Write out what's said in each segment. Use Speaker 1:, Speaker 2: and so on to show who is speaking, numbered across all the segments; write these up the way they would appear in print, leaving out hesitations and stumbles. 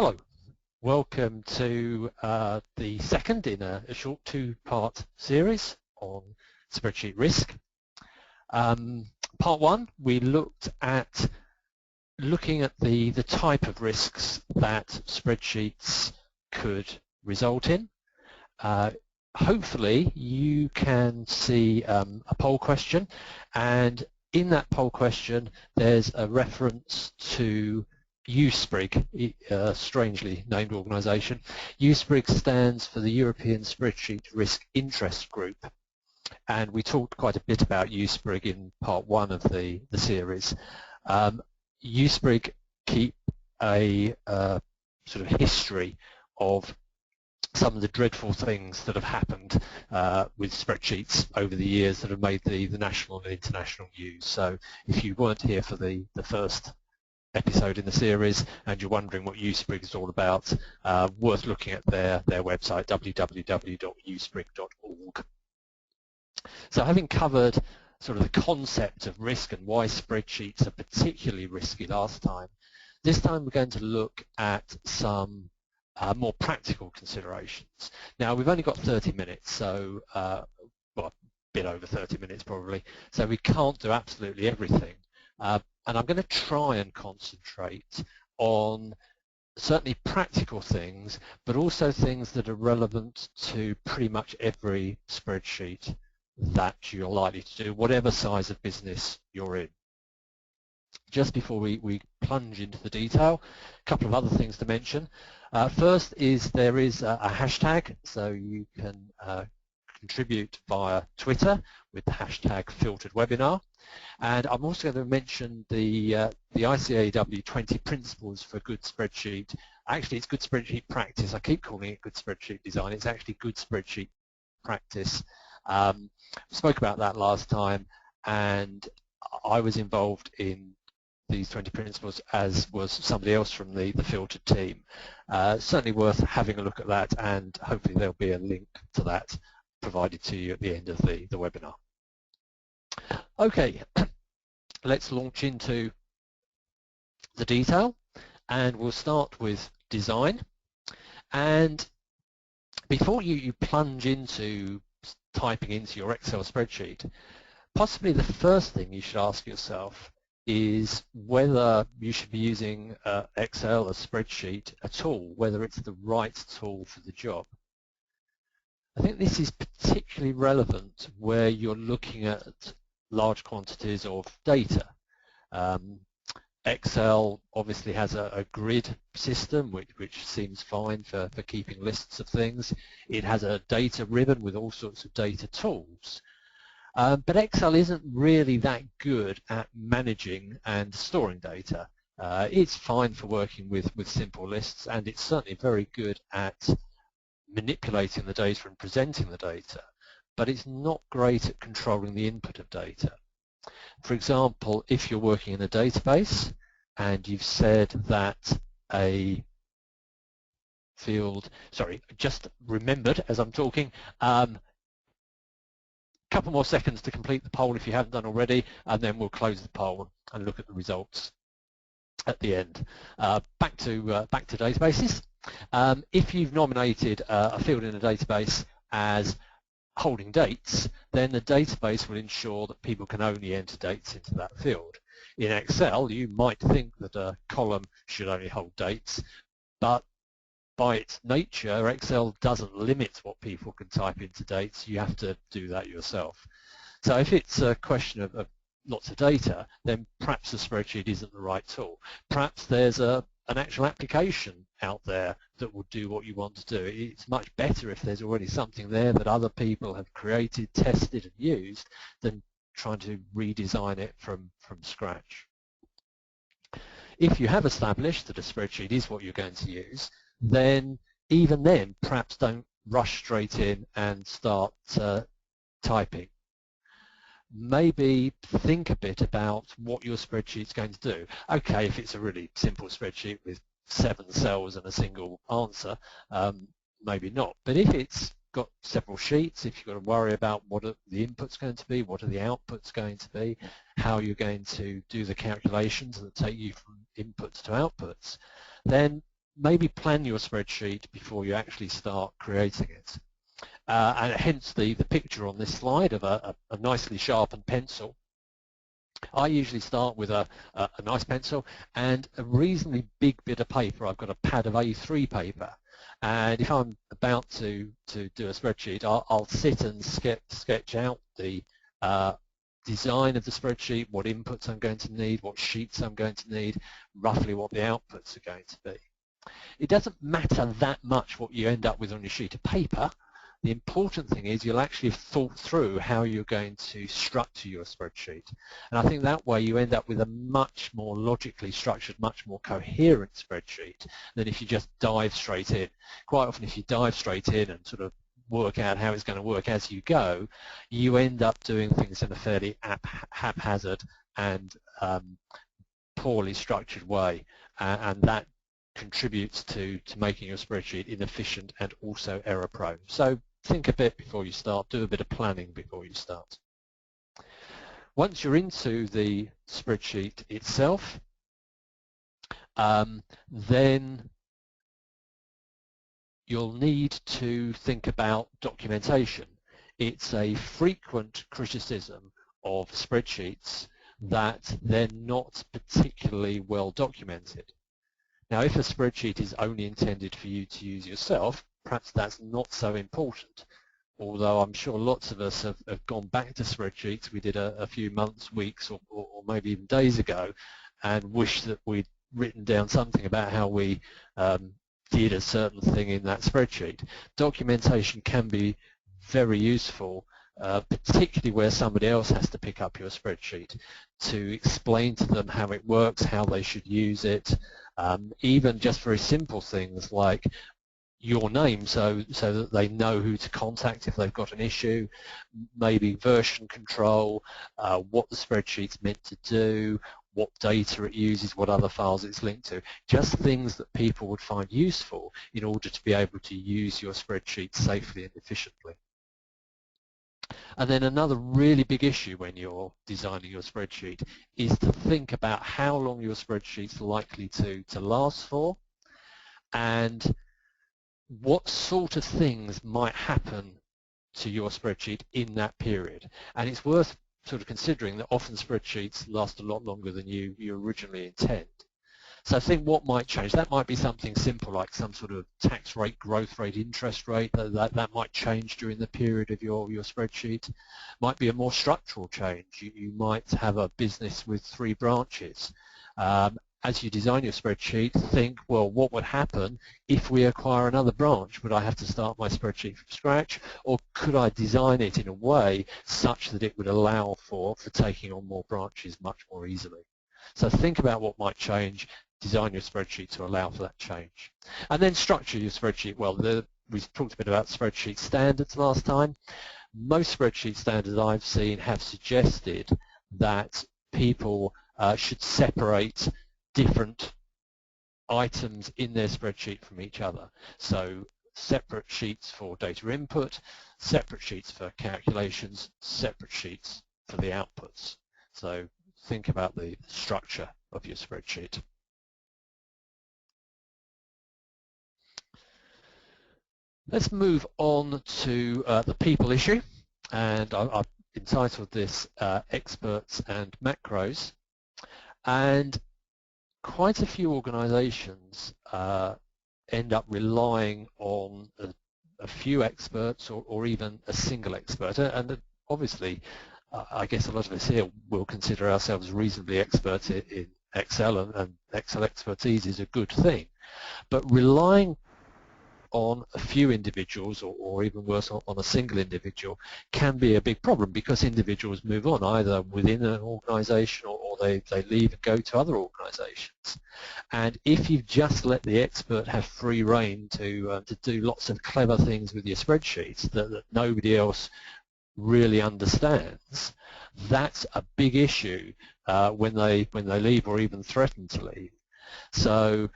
Speaker 1: Hello, welcome to the second in a short two-part series on spreadsheet risk. Part one, we looked at looking at the type of risks that spreadsheets could result in. Hopefully you can see a poll question, and in that poll question there's a reference to USPRIG, a strangely named organisation. USPRIG stands for the European Spreadsheet Risk Interest Group, and we talked quite a bit about USPRIG in part one of the series. USPRIG keep a sort of history of some of the dreadful things that have happened with spreadsheets over the years that have made the national and international news. So if you weren't here for the first episode in the series and you're wondering what USPRIG is all about, worth looking at their website, www.usprig.org. So having covered sort of the concept of risk and why spreadsheets are particularly risky last time, this time we're going to look at some more practical considerations. Now we've only got 30 minutes, so well, a bit over 30 minutes probably, so we can't do absolutely everything. And I'm going to try and concentrate on certainly practical things, but also things that are relevant to pretty much every spreadsheet that you're likely to do, whatever size of business you're in. Just before we plunge into the detail, a couple of other things to mention. First is there is a hashtag, so you can contribute via Twitter with the hashtag filtered webinar. And I'm also going to mention the ICAEW 20 principles for good spreadsheet. Actually, it's good spreadsheet practice. I keep calling it good spreadsheet design. It's actually good spreadsheet practice. We spoke about that last time, and I was involved in these 20 principles, as was somebody else from the filtered team. Certainly worth having a look at that, and hopefully there'll be a link to that provided to you at the end of the webinar. Okay, let's launch into the detail, and we'll start with design. And before you plunge into typing into your Excel spreadsheet, possibly the first thing you should ask yourself is whether you should be using Excel, a spreadsheet at all, whether it's the right tool for the job. I think this is particularly relevant where you're looking at large quantities of data. Excel obviously has a grid system which seems fine for keeping lists of things. It has a data ribbon with all sorts of data tools. But Excel isn't really that good at managing and storing data. It's fine for working with simple lists, and it's certainly very good at manipulating the data and presenting the data, but it's not great at controlling the input of data. For example, if you're working in a database and you've said that a field, sorry, just remembered as I'm talking, couple more seconds to complete the poll if you haven't done already, and then we'll close the poll and look at the results at the end. Back to databases. If you've nominated a field in a database as holding dates, then the database will ensure that people can only enter dates into that field. In Excel, you might think that a column should only hold dates, but by its nature, Excel doesn't limit what people can type into dates. You have to do that yourself. So if it's a question of lots of data, then perhaps a spreadsheet isn't the right tool. Perhaps there's an actual application out there that will do what you want to do. It's much better if there's already something there that other people have created, tested and used than trying to redesign it from scratch. If you have established that a spreadsheet is what you're going to use, then even then perhaps don't rush straight in and start typing. Maybe think a bit about what your spreadsheet's going to do. Okay, if it's a really simple spreadsheet with 7 cells and a single answer, maybe not. But if it's got several sheets, if you've got to worry about what are the inputs going to be, what are the outputs going to be, how you're going to do the calculations that take you from inputs to outputs, then maybe plan your spreadsheet before you actually start creating it. And hence the picture on this slide of a nicely sharpened pencil. I usually start with a nice pencil and a reasonably big bit of paper. I've got a pad of A3 paper, and if I'm about to do a spreadsheet, I'll sit and sketch out the design of the spreadsheet, what inputs I'm going to need, what sheets I'm going to need, roughly what the outputs are going to be. It doesn't matter that much what you end up with on your sheet of paper. The important thing is you'll actually have thought through how you're going to structure your spreadsheet. And I think that way you end up with a much more logically structured, much more coherent spreadsheet than if you just dive straight in. Quite often if you dive straight in and sort of work out how it's going to work as you go, you end up doing things in a fairly haphazard and poorly structured way, and that contributes to making your spreadsheet inefficient and also error prone. So think a bit before you start, do a bit of planning before you start. Once you're into the spreadsheet itself, then you'll need to think about documentation. It's a frequent criticism of spreadsheets that they're not particularly well documented. Now, if a spreadsheet is only intended for you to use yourself, perhaps that's not so important, although I'm sure lots of us have gone back to spreadsheets we did a few months, weeks, or maybe even days ago, and wish that we'd written down something about how we did a certain thing in that spreadsheet. Documentation can be very useful, particularly where somebody else has to pick up your spreadsheet, to explain to them how it works, how they should use it, even just very simple things like your name so that they know who to contact if they've got an issue, maybe version control, what the spreadsheet's meant to do, what data it uses, what other files it's linked to, just things that people would find useful in order to be able to use your spreadsheet safely and efficiently. And then another really big issue when you're designing your spreadsheet is to think about how long your spreadsheet's likely to last for and what sort of things might happen to your spreadsheet in that period. And it's worth sort of considering that often spreadsheets last a lot longer than you originally intend. So think what might change. That might be something simple like some sort of tax rate, growth rate, interest rate. That might change during the period of your spreadsheet. Might be a more structural change. You might have a business with 3 branches. As you design your spreadsheet, think, well, what would happen if we acquire another branch? Would I have to start my spreadsheet from scratch, or could I design it in a way such that it would allow for taking on more branches much more easily? So think about what might change, design your spreadsheet to allow for that change. And then structure your spreadsheet well. We talked a bit about spreadsheet standards last time. Most spreadsheet standards I've seen have suggested that people should separate different items in their spreadsheet from each other. So separate sheets for data input, separate sheets for calculations, separate sheets for the outputs. So think about the structure of your spreadsheet. Let's move on to the people issue, and I've entitled this Experts and Macros. And quite a few organizations end up relying on a few experts or even a single expert. And obviously, I guess a lot of us here will consider ourselves reasonably expert in Excel, and Excel expertise is a good thing. But relying on a few individuals or even worse on a single individual can be a big problem, because individuals move on either within an organization or they leave and go to other organizations. And if you've just let the expert have free rein to do lots of clever things with your spreadsheets that nobody else really understands, that's a big issue when they leave or even threaten to leave. So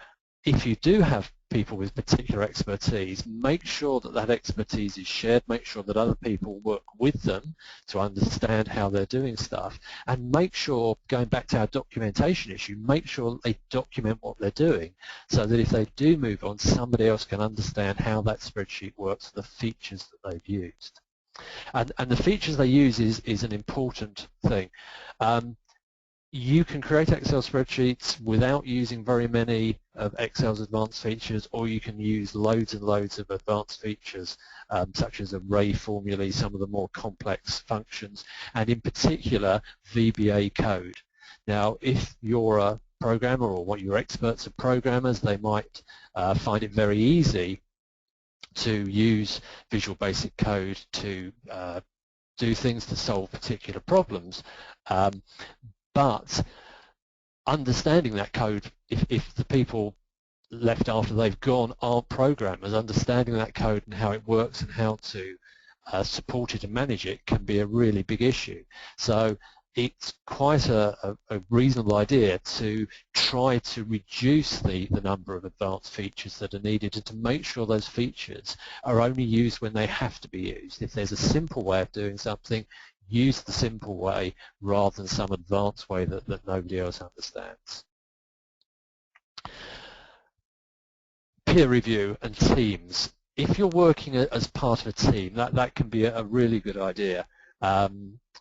Speaker 1: if you do have people with particular expertise, make sure that that expertise is shared, make sure that other people work with them to understand how they're doing stuff, and make sure, going back to our documentation issue, make sure that they document what they're doing so that if they do move on, somebody else can understand how that spreadsheet works, the features that they've used. And the features they use is an important thing. You can create Excel spreadsheets without using very many of Excel's advanced features, or you can use loads and loads of advanced features such as array formulae, some of the more complex functions, and in particular VBA code. Now, if you're a programmer or what your experts are programmers, they might find it very easy to use Visual Basic Code to do things to solve particular problems. But understanding that code, if the people left after they've gone aren't programmers, understanding that code and how it works and how to support it and manage it can be a really big issue. So it's quite a reasonable idea to try to reduce the number of advanced features that are needed and to make sure those features are only used when they have to be used. If there's a simple way of doing something, use the simple way rather than some advanced way that nobody else understands. Peer review and teams. If you're working as part of a team, that can be a really good idea.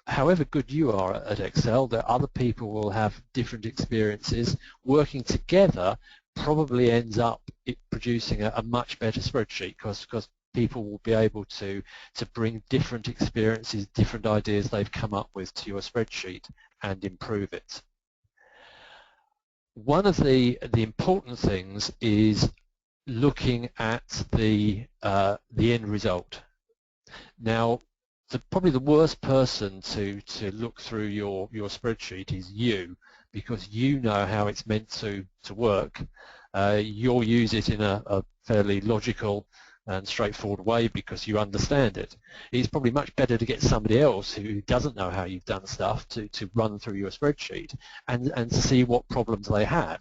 Speaker 1: However good you are at Excel, that other people will have different experiences. Working together probably ends up producing a much better spreadsheet because people will be able to bring different experiences, different ideas they've come up with to your spreadsheet and improve it. One of the important things is looking at the end result. Now, probably the worst person to look through your spreadsheet is you, because you know how it's meant to work. You'll use it in a fairly logical and straightforward way because you understand it. It's probably much better to get somebody else who doesn't know how you've done stuff to run through your spreadsheet and see what problems they have.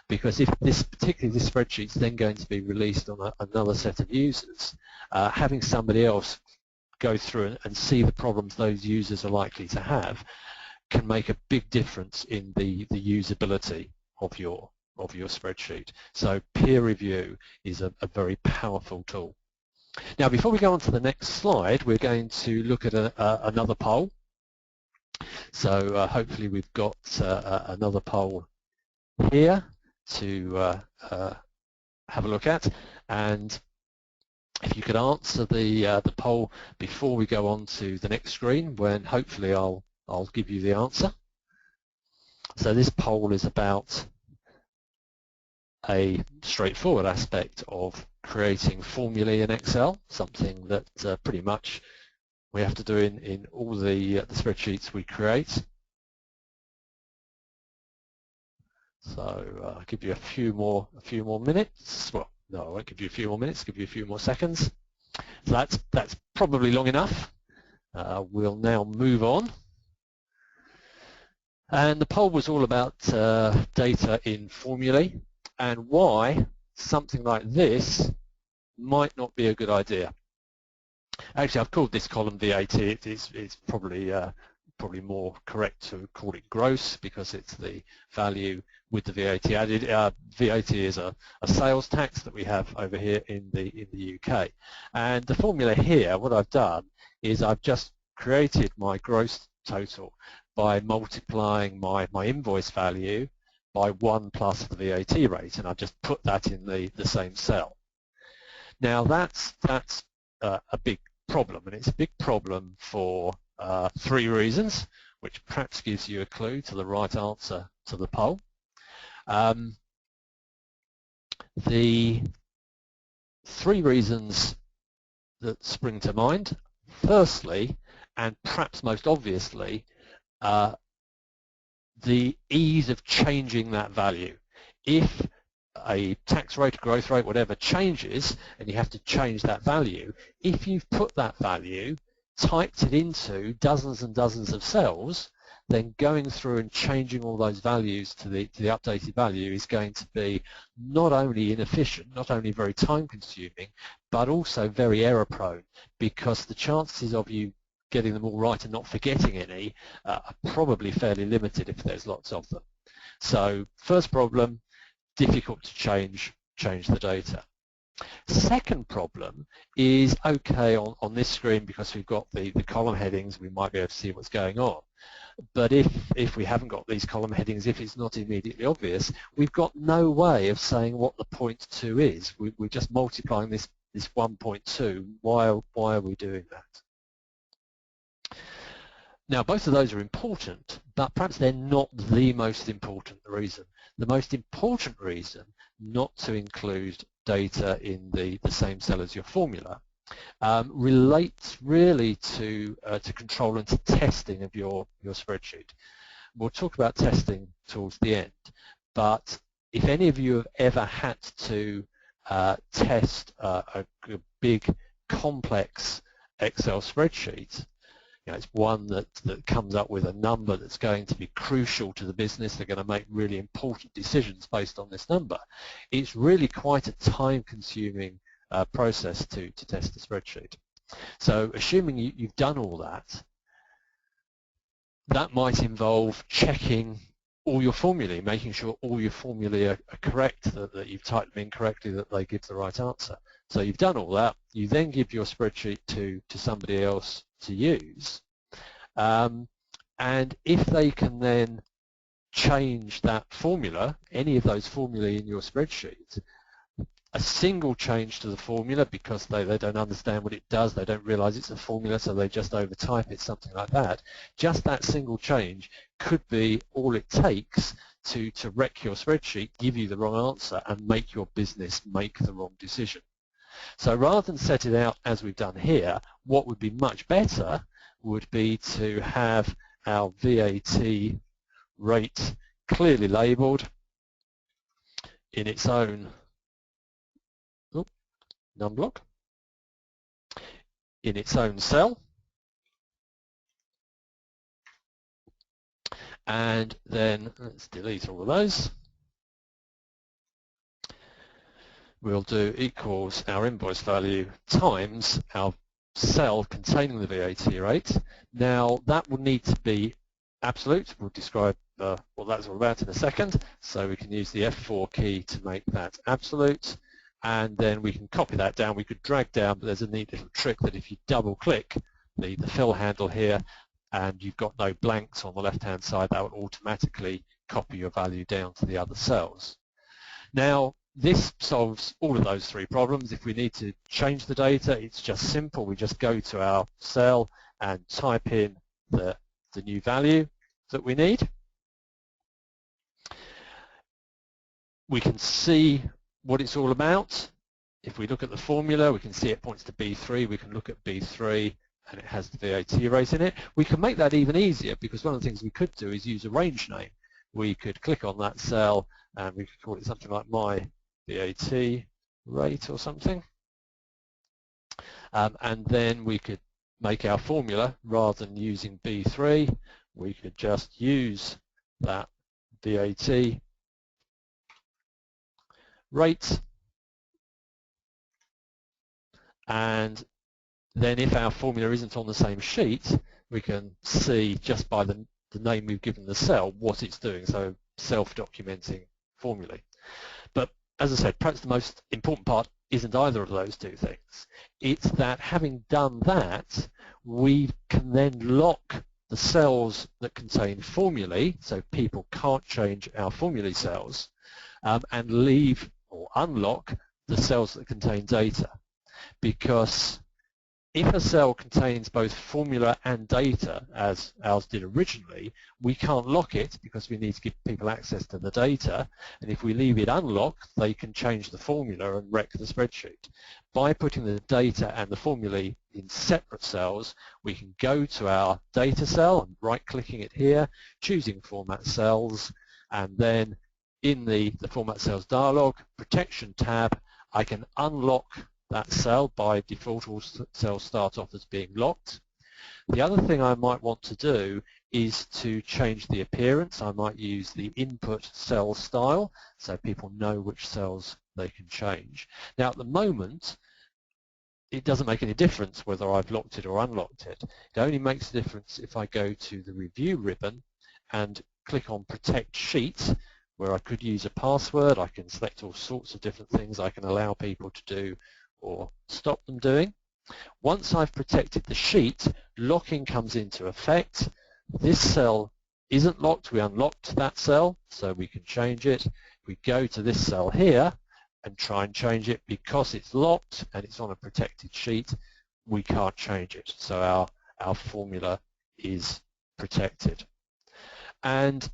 Speaker 1: Because if particularly this spreadsheet's then going to be released on another set of users, having somebody else go through and see the problems those users are likely to have can make a big difference in the usability of your spreadsheet. So peer review is a very powerful tool. Now, before we go on to the next slide, we're going to look at another poll. So hopefully we've got another poll here to have a look at, and if you could answer the poll before we go on to the next screen, when hopefully I'll give you the answer. So this poll is about a straightforward aspect of creating formulae in Excel, something that pretty much we have to do in all the spreadsheets we create. So I'll give you a few more minutes. Well, no, I won't give you a few more minutes. Give you a few more seconds. So that's probably long enough. We'll now move on. And the poll was all about data in formulae and why something like this might not be a good idea. Actually, I've called this column VAT. It's probably more correct to call it gross because it's the value with the VAT added. VAT is a sales tax that we have over here in the UK. And the formula here, what I've done is I've just created my gross total by multiplying my invoice value by 1 plus the VAT rate, and I've just put that in the same cell. Now that's a big problem, and it's a big problem for 3 reasons, which perhaps gives you a clue to the right answer to the poll. The 3 reasons that spring to mind, firstly, and perhaps most obviously, the ease of changing that value. If a tax rate, growth rate, whatever changes, and you have to change that value, if you've put that value, typed it into dozens and dozens of cells, then going through and changing all those values to the updated value is going to be not only inefficient, not only very time consuming, but also very error prone, because the chances of you getting them all right and not forgetting any are probably fairly limited if there's lots of them. So first problem, difficult to change the data. Second problem is, okay, on this screen, because we've got the column headings, we might be able to see what's going on. But if we haven't got these column headings, if it's not immediately obvious, we've got no way of saying what the 0.2 is. We're just multiplying this 1.2. Why are we doing that? Now, both of those are important, but perhaps they're not the most important reason. The most important reason not to include data in the same cell as your formula relates really to control and to testing of your spreadsheet. We'll talk about testing towards the end, but if any of you have ever had to test a big complex Excel spreadsheet, it's one that comes up with a number that's going to be crucial to the business. They're going to make really important decisions based on this number. It's really quite a time-consuming process to test the spreadsheet. So assuming you've done all that, that might involve checking all your formulae, making sure all your formulae are correct, that you've typed them in correctly, that they give the right answer. So you've done all that. You then give your spreadsheet to somebody else to use. And if they can then change that formula, any of those formulae in your spreadsheet, a single change to the formula, because they don't understand what it does, they don't realize it's a formula, so they just overtype it, something like that. Just that single change could be all it takes to wreck your spreadsheet, give you the wrong answer, and make your business make the wrong decision. So rather than set it out as we've done here, what would be much better would be to have our VAT rate clearly labeled in its own num block, in its own cell, and then let's delete all of those. We'll do equals our invoice value times our cell containing the VAT rate. Now that will need to be absolute. We'll describe what that's all about in a second. So we can use the F4 key to make that absolute, and then we can copy that down. We could drag down, but there's a neat little trick that if you double click the fill handle here and you've got no blanks on the left hand side, that will automatically copy your value down to the other cells. Now this solves all of those three problems. If we need to change the data, it's just simple. We just go to our cell and type in the new value that we need. We can see what it's all about. If we look at the formula, we can see it points to B3. We can look at B3 and it has the VAT rate in it. We can make that even easier, because one of the things we could do is use a range name. We could click on that cell and we could call it something like my VAT rate or something. And then we could make our formula, rather than using B3, we could just use that VAT rate, and then if our formula isn't on the same sheet, we can see just by the name we've given the cell what it's doing, so self-documenting formulae. But as I said, perhaps the most important part isn't either of those two things. It's that having done that, we can then lock the cells that contain formulae, so people can't change our formulae cells, and leave or unlock the cells that contain data. Because if a cell contains both formula and data, as ours did originally, we can't lock it because we need to give people access to the data, and if we leave it unlocked, they can change the formula and wreck the spreadsheet. By putting the data and the formulae in separate cells, we can go to our data cell and right-clicking it here, choosing Format Cells, and then in the Format Cells dialog, Protection tab, I can unlock that cell. By default, all cells start off as being locked. The other thing I might want to do is to change the appearance. I might use the input cell style so people know which cells they can change. Now at the moment, it doesn't make any difference whether I've locked it or unlocked it. It only makes a difference if I go to the review ribbon and click on Protect Sheet, where I could use a password. I can select all sorts of different things I can allow people to do or stop them doing. Once I've protected the sheet, locking comes into effect. This cell isn't locked. We unlocked that cell, so we can change it. We go to this cell here and try and change it. Because it's locked and it's on a protected sheet, we can't change it. So our formula is protected. And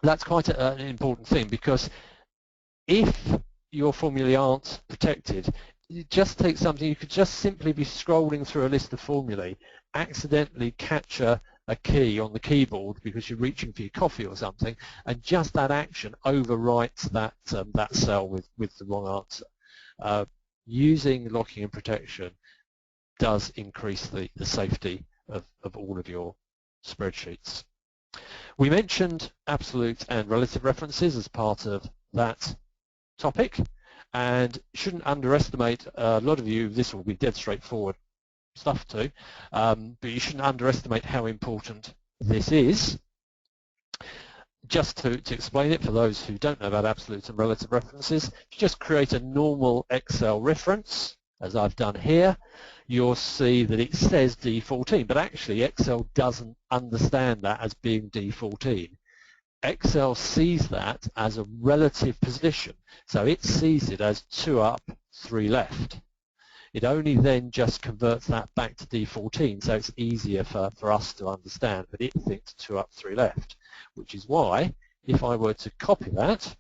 Speaker 1: that's quite an important thing, because if your formulae aren't protected, it just takes something. You could just simply be scrolling through a list of formulae, accidentally catch a key on the keyboard because you're reaching for your coffee or something, and just that action overwrites that that cell with the wrong answer. Using locking and protection does increase the safety of all of your spreadsheets. We mentioned absolute and relative references as part of that topic, and shouldn't underestimate, a lot of you, this will be dead straightforward stuff too, but you shouldn't underestimate how important this is. Just to explain it for those who don't know about absolute and relative references, just create a normal Excel reference, as I've done here. You'll see that it says D14, but actually Excel doesn't understand that as being D14. Excel sees that as a relative position, so it sees it as 2 up, 3 left. It only then just converts that back to D14, so it's easier for us to understand, but it thinks 2 up, 3 left, which is why if I were to copy that,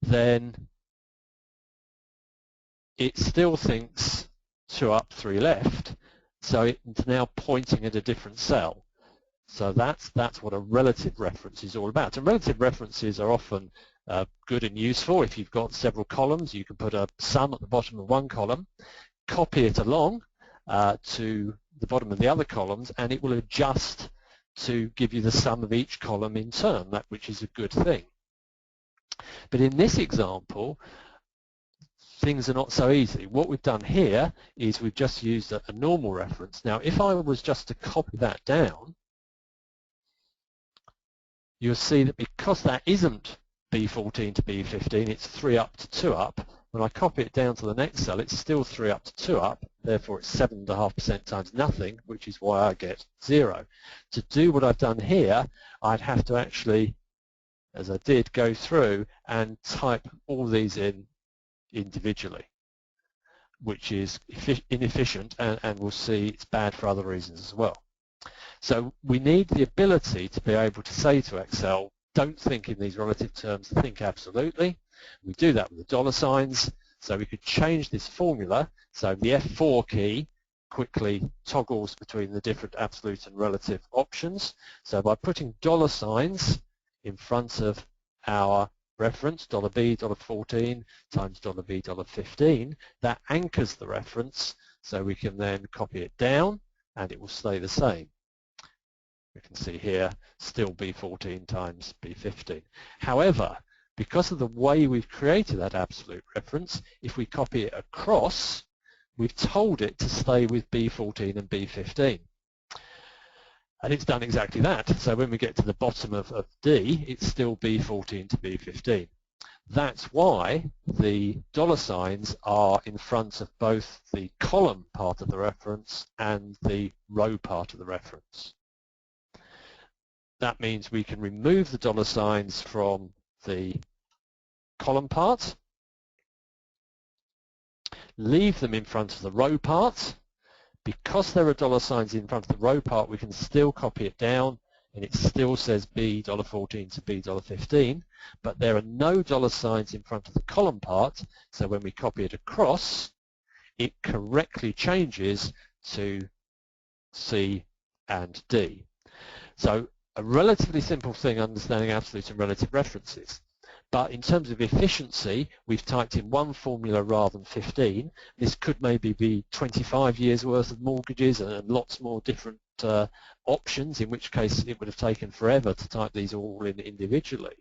Speaker 1: then it still thinks 2 up, 3 left, so it's now pointing at a different cell. So that's what a relative reference is all about. And relative references are often good and useful. If you've got several columns, you can put a sum at the bottom of one column, copy it along to the bottom of the other columns, and it will adjust to give you the sum of each column in turn, which is a good thing. But in this example, things are not so easy. What we've done here is we've just used a normal reference. Now, if I was just to copy that down, you'll see that because that isn't B14 to B15, it's 3 up to 2 up. When I copy it down to the next cell, it's still 3 up to 2 up, therefore it's 7.5% times nothing, which is why I get 0. To do what I've done here, I'd have to actually, as I did, go through and type all these in individually, which is inefficient, and we'll see it's bad for other reasons as well. So we need the ability to be able to say to Excel, don't think in these relative terms, think absolutely. We do that with the dollar signs, so we could change this formula. So the F4 key quickly toggles between the different absolute and relative options. So by putting dollar signs in front of our reference, $B, $14 times $B, $15, that anchors the reference, so we can then copy it down and it will stay the same. We can see here, still B14 times B15. However, because of the way we've created that absolute reference, if we copy it across, we've told it to stay with B14 and B15. And it's done exactly that. So when we get to the bottom of D, it's still B14 to B15. That's why the dollar signs are in front of both the column part of the reference and the row part of the reference. That means we can remove the dollar signs from the column part, leave them in front of the row part. Because there are dollar signs in front of the row part, we can still copy it down and it still says B $14 to B $15, but there are no dollar signs in front of the column part, so when we copy it across, it correctly changes to C and D. So a relatively simple thing, understanding absolute and relative references. But in terms of efficiency, we've typed in one formula rather than 15. This could maybe be 25 years worth of mortgages and lots more different options, in which case it would have taken forever to type these all in individually.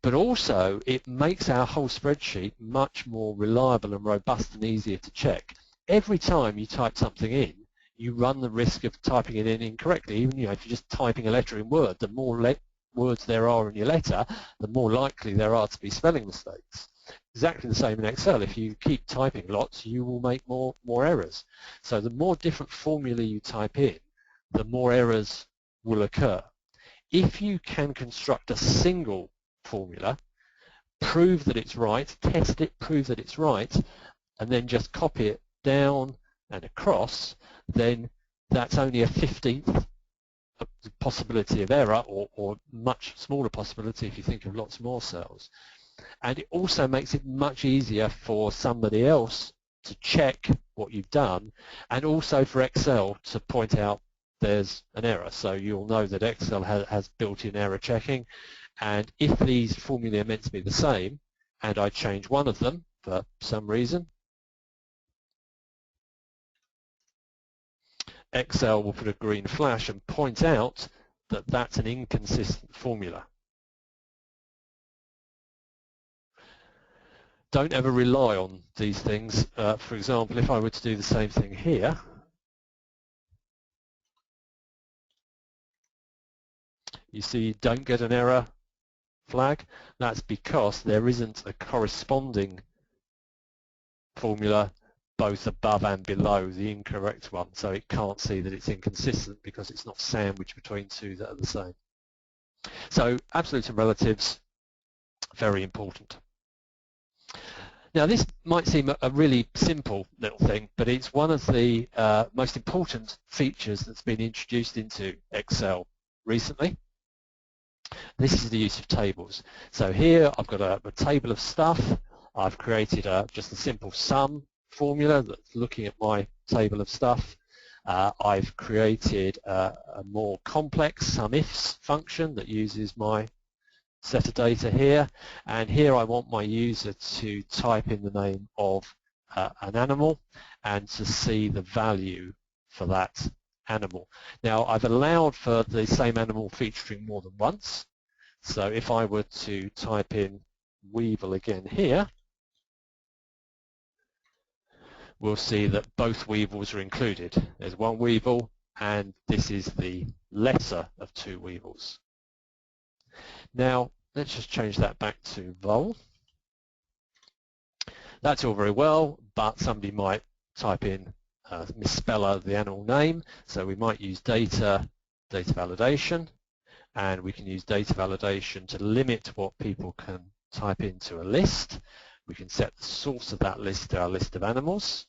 Speaker 1: But also it makes our whole spreadsheet much more reliable and robust and easier to check. Every time you type something in, you run the risk of typing it in incorrectly. Even if you're just typing a letter in Word, the more words there are in your letter, the more likely there are to be spelling mistakes. Exactly the same in Excel. If you keep typing lots, you will make more errors. So the more different formulae you type in, the more errors will occur. If you can construct a single formula, prove that it's right, test it, prove that it's right, and then just copy it down and across, then that's only a 15th possibility of error, or much smaller possibility if you think of lots more cells. And it also makes it much easier for somebody else to check what you've done, and also for Excel to point out there's an error. So you'll know that Excel has built-in error checking, and if these formulae are meant to be the same and I change one of them for some reason, Excel will put a green flash and point out that that's an inconsistent formula. Don't ever rely on these things. For example, if I were to do the same thing here, you see you don't get an error flag. That's because there isn't a corresponding formula both above and below the incorrect one, so it can't see that it's inconsistent because it's not sandwiched between two that are the same. So absolutes and relatives, very important. Now this might seem a really simple little thing, but it's one of the most important features that's been introduced into Excel recently. This is the use of tables. So here I've got a table of stuff. I've created just a simple sum formula that's looking at my table of stuff. I've created a more complex sum-ifs function that uses my set of data here, and here I want my user to type in the name of an animal and to see the value for that animal. Now I've allowed for the same animal featuring more than once, so if I were to type in Weevil again here, we'll see that both Weevils are included. There's one Weevil, and this is the lesser of two Weevils. Now let's just change that back to vol. That's all very well, but somebody might type in misspell the animal name, so we might use data validation, and we can use data validation to limit what people can type into a list. We can set the source of that list to our list of animals,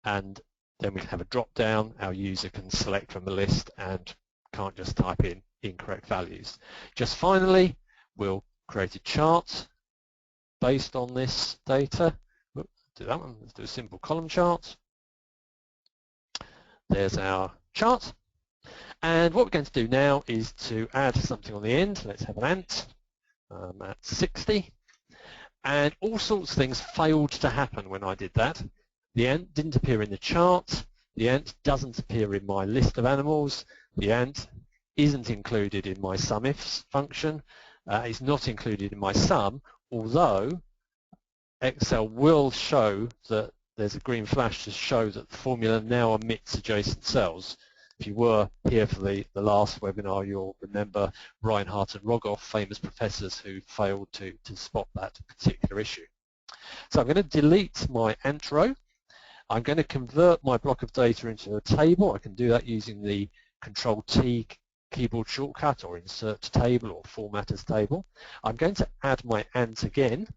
Speaker 1: and then we can have a drop down. Our user can select from the list and can't just type in incorrect values. Just finally, we'll create a chart based on this data. Do that one. Let's do a simple column chart. There's our chart. And what we're going to do now is to add something on the end. Let's have an ant at 60. And all sorts of things failed to happen when I did that. The ant didn't appear in the chart. The ant doesn't appear in my list of animals. The ant isn't included in my sum-ifs function. It's not included in my sum, although Excel will show that there's a green flash to show that the formula now omits adjacent cells. If you were here for the last webinar, you'll remember Reinhardt and Rogoff, famous professors who failed to spot that particular issue. So I'm going to delete my ant row. I'm going to convert my block of data into a table. I can do that using the Control-T keyboard shortcut, or insert table, or format as table. I'm going to add my ant again.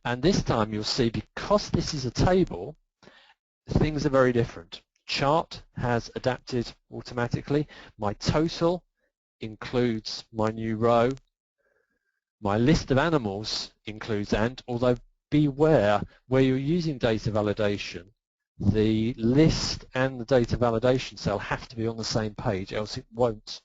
Speaker 1: And this time you'll see, because this is a table, things are very different. Chart has adapted automatically. My total includes my new row. My list of animals includes ant, although beware, where you're using data validation, the list and the data validation cell have to be on the same page, else it won't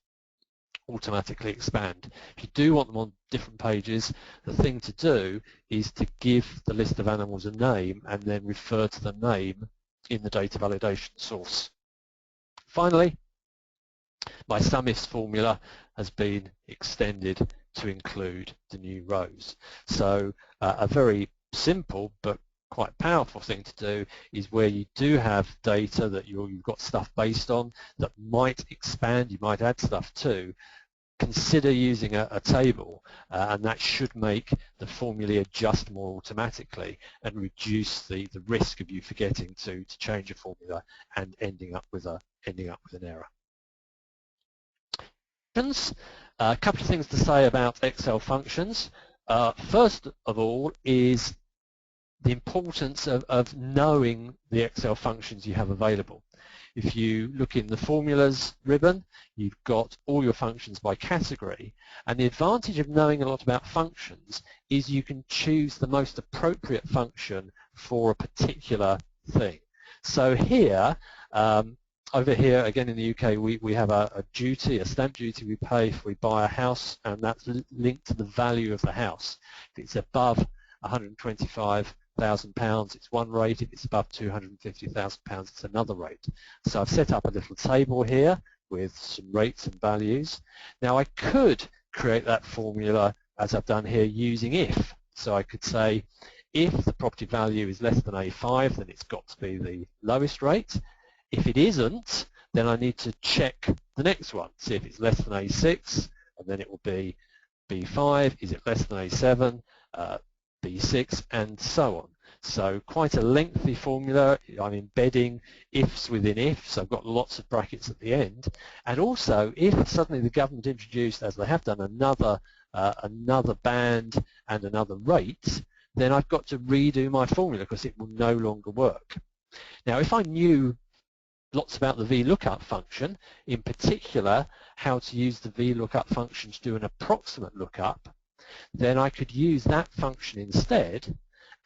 Speaker 1: automatically expand. If you do want them on different pages, the thing to do is to give the list of animals a name and then refer to the name in the data validation source. Finally, my SUMIFS formula has been extended to include the new rows. So a very simple but quite powerful thing to do is where you do have data that you've got stuff based on that might expand, you might add stuff to, consider using a table, and that should make the formulae adjust more automatically and reduce the risk of you forgetting to change a formula and ending up with an error. A couple of things to say about Excel functions. First of all is the importance of knowing the Excel functions you have available. If you look in the formulas ribbon, you've got all your functions by category, and the advantage of knowing a lot about functions is you can choose the most appropriate function for a particular thing. So here, over here, again in the UK, we have a duty, a stamp duty we pay if we buy a house, and that's linked to the value of the house. If it's above £125,000, it's one rate. If it's above £250,000, it's another rate. So I've set up a little table here with some rates and values. Now I could create that formula as I've done here using if. So I could say if the property value is less than A5, then it's got to be the lowest rate. If it isn't, then I need to check the next one, see if it's less than A6, and then it will be B5. Is it less than A7? B6, and so on. So quite a lengthy formula. I'm embedding ifs within ifs. I've got lots of brackets at the end. And also, if suddenly the government introduced, as they have done, another band and another rate, then I've got to redo my formula because it will no longer work. Now, if I knew lots about the VLOOKUP function, in particular how to use the VLOOKUP function to do an approximate lookup, then I could use that function instead,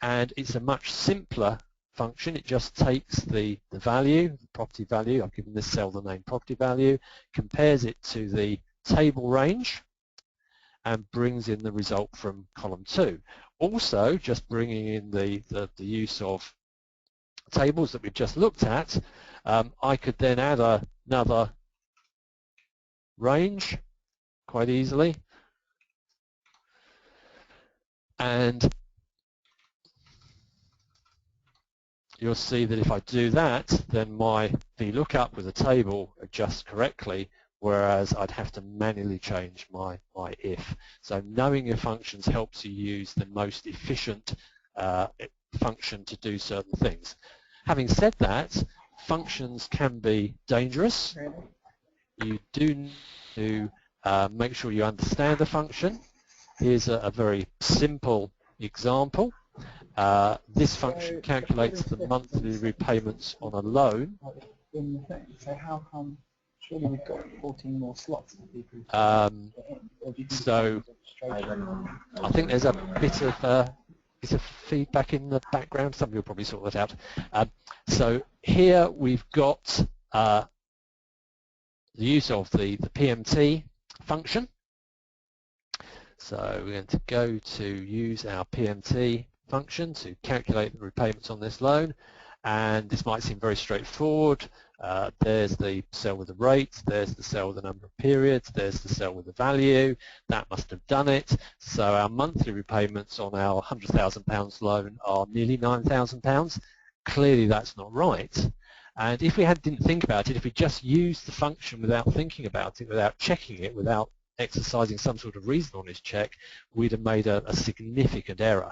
Speaker 1: and it's a much simpler function. It just takes the value, the property value, I've given this cell the name property value, compares it to the table range, and brings in the result from column 2. Also, just bringing in the use of tables that we've just looked at, I could then add another range quite easily, and you'll see that if I do that, then my VLOOKUP with a table adjusts correctly, whereas I'd have to manually change my if. So knowing your functions helps you use the most efficient function to do certain things. Having said that, functions can be dangerous. You do need to make sure you understand the function. Here's a very simple example. This function calculates the monthly repayments on a loan.
Speaker 2: So how come, surely we've got 14 more slots for people
Speaker 1: so I think there's a bit of feedback in the background. Somebody will probably sort that out. So here we've got the use of the PMT function. So we're going to go to use our PMT function to calculate the repayments on this loan, and this might seem very straightforward. There's the cell with the rate, there's the cell with the number of periods, there's the cell with the value. That must have done it. So our monthly repayments on our £100,000 loan are nearly £9,000. Clearly that's not right. And if we didn't think about it, if we just used the function without thinking about it, without checking it, without exercising some sort of reasonableness check, we'd have made a significant error.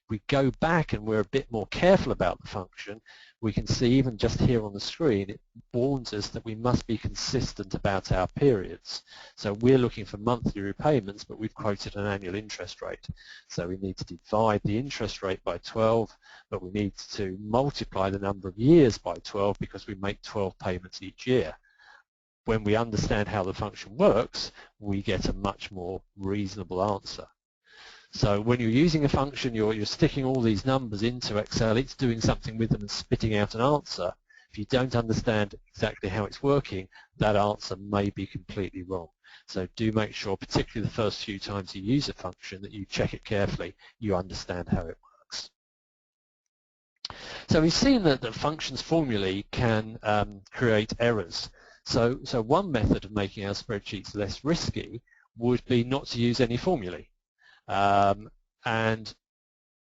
Speaker 1: If we go back and we're a bit more careful about the function, we can see even just here on the screen, it warns us that we must be consistent about our periods. So we're looking for monthly repayments, but we've quoted an annual interest rate. So we need to divide the interest rate by 12, but we need to multiply the number of years by 12 because we make 12 payments each year. When we understand how the function works, we get a much more reasonable answer. So when you're using a function, you're sticking all these numbers into Excel, it's doing something with them and spitting out an answer. If if you don't understand exactly how it's working, that answer may be completely wrong. So do make sure, particularly the first few times you use a function, that you check it carefully, you understand how it works. So we've seen that functions formulae can create errors. So one method of making our spreadsheets less risky would be not to use any formulae. And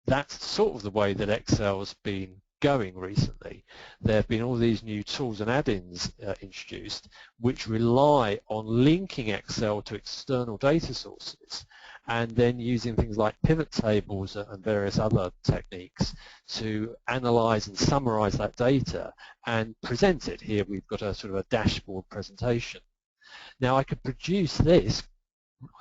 Speaker 1: that's sort of the way that Excel's been going recently. There have been all these new tools and add-ins introduced which rely on linking Excel to external data sources and then using things like pivot tables and various other techniques to analyze and summarize that data and present it. Here we've got a sort of a dashboard presentation. Now I could produce this,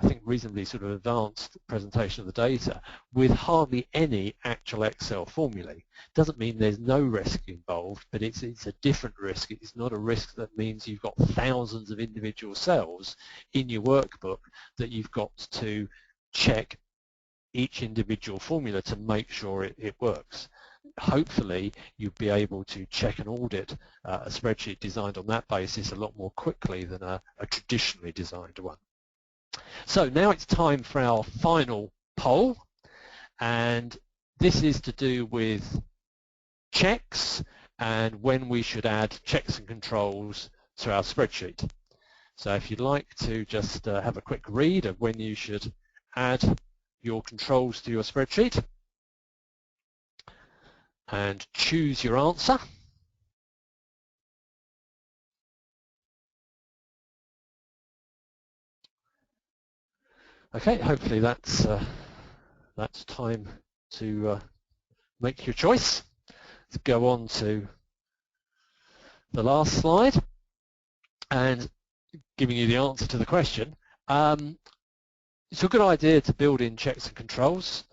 Speaker 1: I think, reasonably sort of advanced presentation of the data with hardly any actual Excel formulae. Doesn't mean there's no risk involved, but it's a different risk. It's not a risk that means you've got thousands of individual cells in your workbook that you've got to check each individual formula to make sure it works. Hopefully you'll be able to check and audit a spreadsheet designed on that basis a lot more quickly than a traditionally designed one. So now it's time for our final poll, and this is to do with checks and when we should add checks and controls to our spreadsheet. So if you'd like to just have a quick read of when you should add your controls to your spreadsheet and choose your answer. Okay, hopefully that's time to make your choice. Let's go on to the last slide and giving you the answer to the question. It's a good idea to build in checks and controls.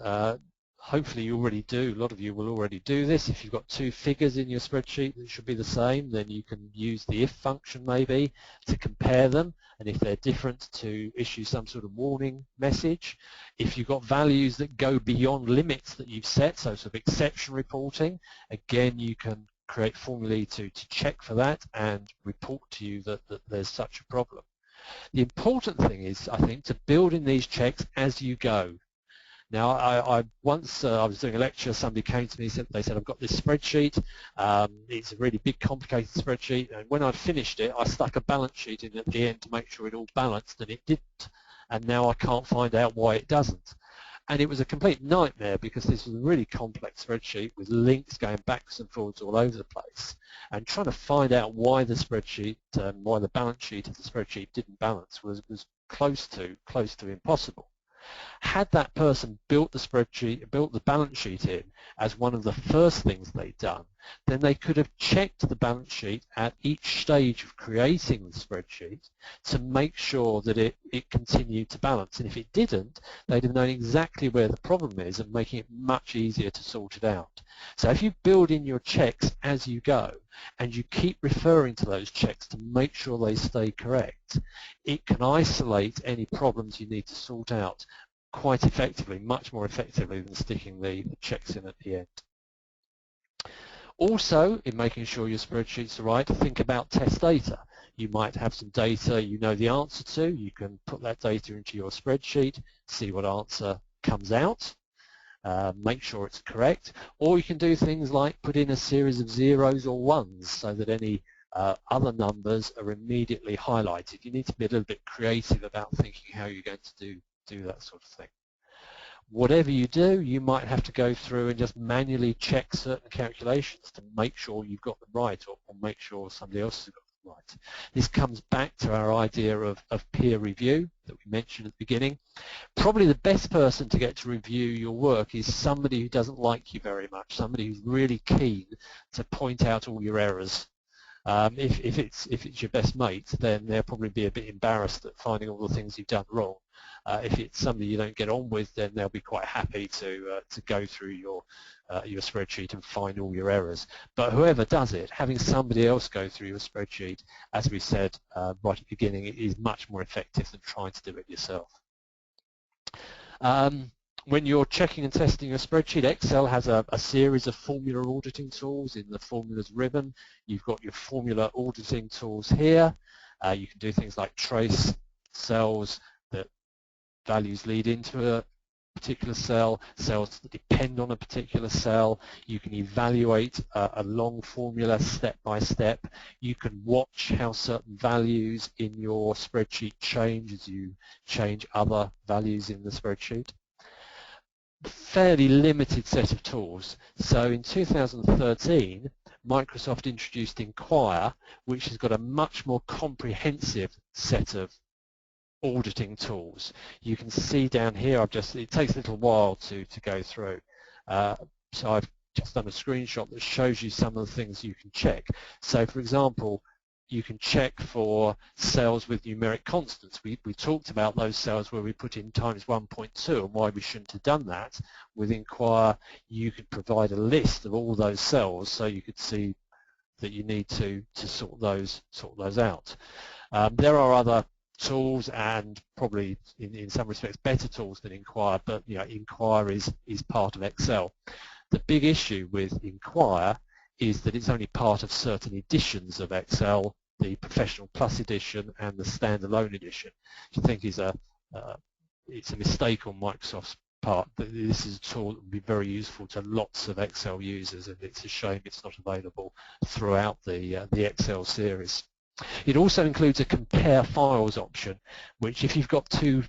Speaker 1: Hopefully you already do. A lot of you will already do this. If you've got two figures in your spreadsheet that should be the same, then you can use the if function maybe to compare them, and if they're different, to issue some sort of warning message. If you've got values that go beyond limits that you've set, so sort of exception reporting, again you can create formulae to check for that and report to you that there's such a problem. The important thing is, I think, to build in these checks as you go. Now, I once I was doing a lecture, somebody came to me, they said, I've got this spreadsheet, it's a really big complicated spreadsheet, and when I'd finished it, I stuck a balance sheet in at the end to make sure it all balanced, and it didn't, and now I can't find out why it doesn't. And it was a complete nightmare because this was a really complex spreadsheet with links going backwards and forwards all over the place, and trying to find out why the spreadsheet, why the balance sheet of the spreadsheet didn't balance was close to impossible. Had that person built the spreadsheet, built the balance sheet in as one of the first things they'd done, then they could have checked the balance sheet at each stage of creating the spreadsheet to make sure that it continued to balance. And if it didn't, they'd have known exactly where the problem is and making it much easier to sort it out. So if you build in your checks as you go and you keep referring to those checks to make sure they stay correct, it can isolate any problems you need to sort out quite effectively, much more effectively than sticking the checks in at the end. Also, in making sure your spreadsheets are right, think about test data. You might have some data you know the answer to. You can put that data into your spreadsheet, see what answer comes out, make sure it's correct, or you can do things like put in a series of zeros or ones so that any other numbers are immediately highlighted. You need to be a little bit creative about thinking how you're going to do that sort of thing. Whatever you do, you might have to go through and just manually check certain calculations to make sure you've got them right, or make sure somebody else has got them right. This comes back to our idea of peer review that we mentioned at the beginning. Probably the best person to get to review your work is somebody who doesn't like you very much, somebody who's really keen to point out all your errors. If it's your best mate, then they'll probably be a bit embarrassed at finding all the things you've done wrong. If it's somebody you don't get on with, then they'll be quite happy to go through your spreadsheet and find all your errors. But whoever does it, having somebody else go through your spreadsheet, as we said right at the beginning, it is much more effective than trying to do it yourself. When you're checking and testing your spreadsheet, Excel has a series of formula auditing tools in the formulas ribbon. You've got your formula auditing tools here. You can do things like trace cells that values lead into a particular cell, cells that depend on a particular cell. You can evaluate a long formula step by step. You can watch how certain values in your spreadsheet change as you change other values in the spreadsheet. Fairly limited set of tools. So in 2013, Microsoft introduced Inquire, which has got a much more comprehensive set of auditing tools. You can see down here, it takes a little while to go through. So I've just done a screenshot that shows you some of the things you can check. So for example, you can check for cells with numeric constants. We talked about those cells where we put in times 1.2 and why we shouldn't have done that. With Inquire, you could provide a list of all those cells so you could see that you need to sort those out. There are other tools and probably in some respects better tools than Inquire, but Inquire is part of Excel. The big issue with Inquire is that it's only part of certain editions of Excel, the Professional Plus edition and the Standalone edition, which I think is it's a mistake on Microsoft's part. This is a tool that would be very useful to lots of Excel users, and it's a shame it's not available throughout the Excel series. It also includes a compare files option, which if you've got two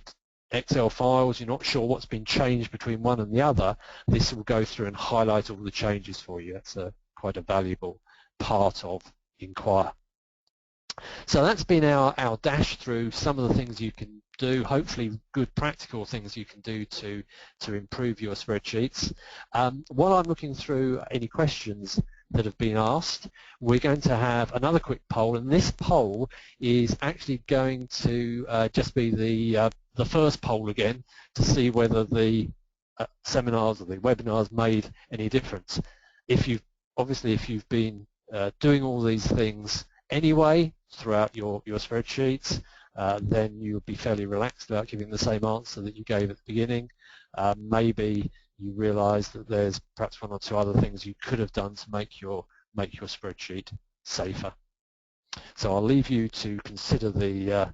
Speaker 1: Excel files, you're not sure what's been changed between one and the other, this will go through and highlight all the changes for you. That's quite a valuable part of Inquire. So that's been our dash through some of the things you can do, hopefully good practical things you can do to improve your spreadsheets. While I'm looking through any questions that have been asked, we're going to have another quick poll, and this poll is actually going to just be the first poll again to see whether the seminars or the webinars made any difference. If you've been doing all these things anyway throughout your spreadsheets, then you'll be fairly relaxed about giving the same answer that you gave at the beginning. Maybe you realise that there's perhaps one or two other things you could have done to make your spreadsheet safer. So I'll leave you to consider the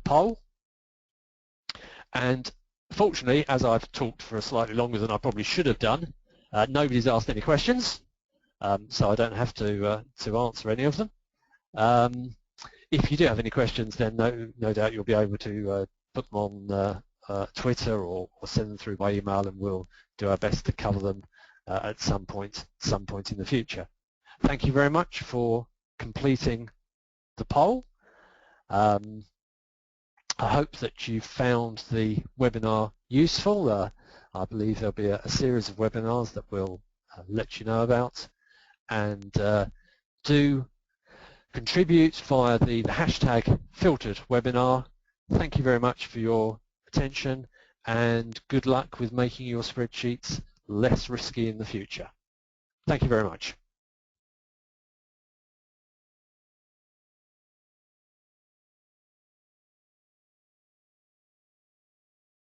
Speaker 1: poll. And fortunately, as I've talked for slightly longer than I probably should have done, nobody's asked any questions, so I don't have to answer any of them. If you do have any questions, then no doubt you'll be able to put them on Twitter or send them through by email, and we'll do our best to cover them at some point in the future. Thank you very much for completing the poll. I hope that you found the webinar useful. I believe there'll be a series of webinars that we'll let you know about, and do contribute via the hashtag filtered webinar. Thank you very much for your attention, and good luck with making your spreadsheets less risky in the future. Thank you very much.